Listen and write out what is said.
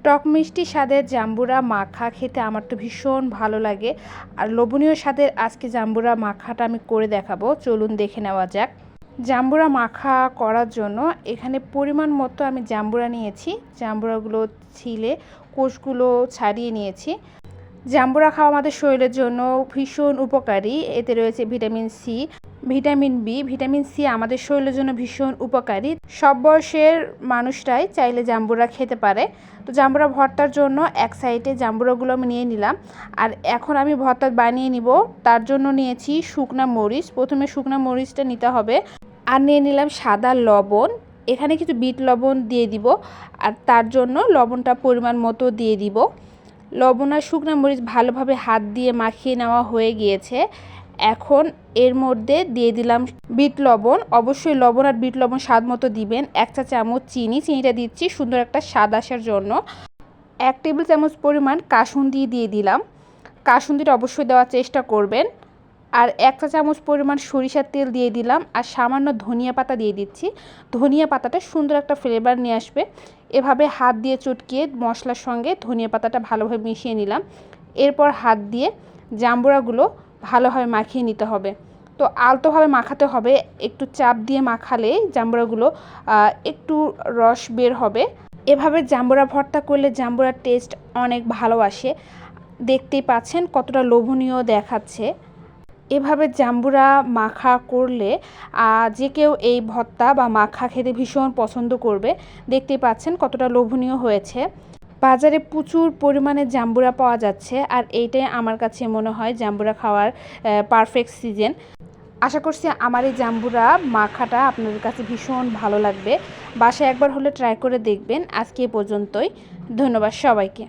টক মিষ্টি স্বাদের জাম্বুরা মাখা খেতে আমার তো ভীষণ ভালো লাগে। আর লোভনীয় স্বাদের আজকে জাম্বুরা মাখাটা আমি করে দেখাবো, চলুন দেখে নেওয়া যাক। জাম্বুরা মাখা করার জন্য এখানে পরিমাণ মতো আমি জাম্বুরা নিয়েছি। জাম্বুরাগুলো ছিলে কোষগুলো ছাড়িয়ে নিয়েছি। জাম্বুরা খাওয়া আমাদের শরীরের জন্য ভীষণ উপকারী। এতে রয়েছে vitamin C, vitamin B. Vitamin C আমাদের শরীরের জন্য ভীষণ উপকারী। সব বয়সের মানুষরাই চাইলে জাম্বুরা খেতে পারে। তো জাম্বুরা ভর্তার জন্য এক সাইডে জাম্বুরাগুলো আমি নিয়ে নিলাম। আর এখন আমি ভর্তা বানিয়ে নিব, তার জন্য নিয়েছি শুকনা মরিচ। প্রথমে শুকনা মরিচটা নিতে হবে। আর নিয়ে নিলাম সাদা লবণ। এখানে কিছু বিট লবণ দিয়ে দিব, আর তার জন্য লবণটা পরিমাণ মতো দিয়ে দিব। লবণ আর শুকনো মরিচ ভালোভাবে হাত দিয়ে মাখিয়ে নেওয়া হয়ে গিয়েছে। এখন এর মধ্যে দিয়ে দিলাম বিট লবণ। অবশ্যই লবণ আর বিট লবণ স্বাদ মতো দিবেন। 1 চা চামচ চিনিটা দিচ্ছি সুন্দর একটা স্বাদ আসার জন্য। 1 টেবিল চামচ পরিমাণ কাসুন্দি দিয়ে দিলাম। কাসুন্দিটা অবশ্যই দেওয়ার চেষ্টা করবেন। আর 1 চা চামচ পরিমাণ সরিষার তেল দিয়ে দিলাম, আর সামান্য ধনিয়া পাতা দিয়ে দিচ্ছি। ধনিয়া পাতাটা সুন্দর একটা ফ্লেভার নিয়ে আসবে। এভাবে হাত দিয়ে চটকিয়ে মশলার সঙ্গে ধনিয়া পাতাটা ভালোভাবে মিশিয়ে নিলাম। এরপর হাত দিয়ে জাম্বুরাগুলো ভালোভাবে মাখিয়ে নিতে হবে। তো আলতোভাবে মাখাতে হবে, একটু চাপ দিয়ে মাখালে জাম্বুরাগুলো একটু রস বের হবে। এভাবে জাম্বুরা ভর্তা করলে জাম্বুরার টেস্ট অনেক ভালো আসে। দেখতেই পাচ্ছেন কতটা লোভনীয় দেখাচ্ছে। এভাবে জাম্বুরা মাখা করলে যে কেউ এই ভর্তা বা মাখা খেতে ভীষণ পছন্দ করবে। দেখতেই পাচ্ছেন কতটা লোভনীয় হয়েছে। বাজারে প্রচুর পরিমাণে জাম্বুরা পাওয়া যাচ্ছে, আর এইটাই আমার কাছে মনে হয় জাম্বুরা খাওয়ার পারফেক্ট সিজন। আশা করছি আমার এই জাম্বুরা মাখাটা আপনাদের কাছে ভীষণ ভালো লাগবে। বাসায় একবার হলে ট্রাই করে দেখবেন। আজকে এ পর্যন্তই। ধন্যবাদ সবাইকে।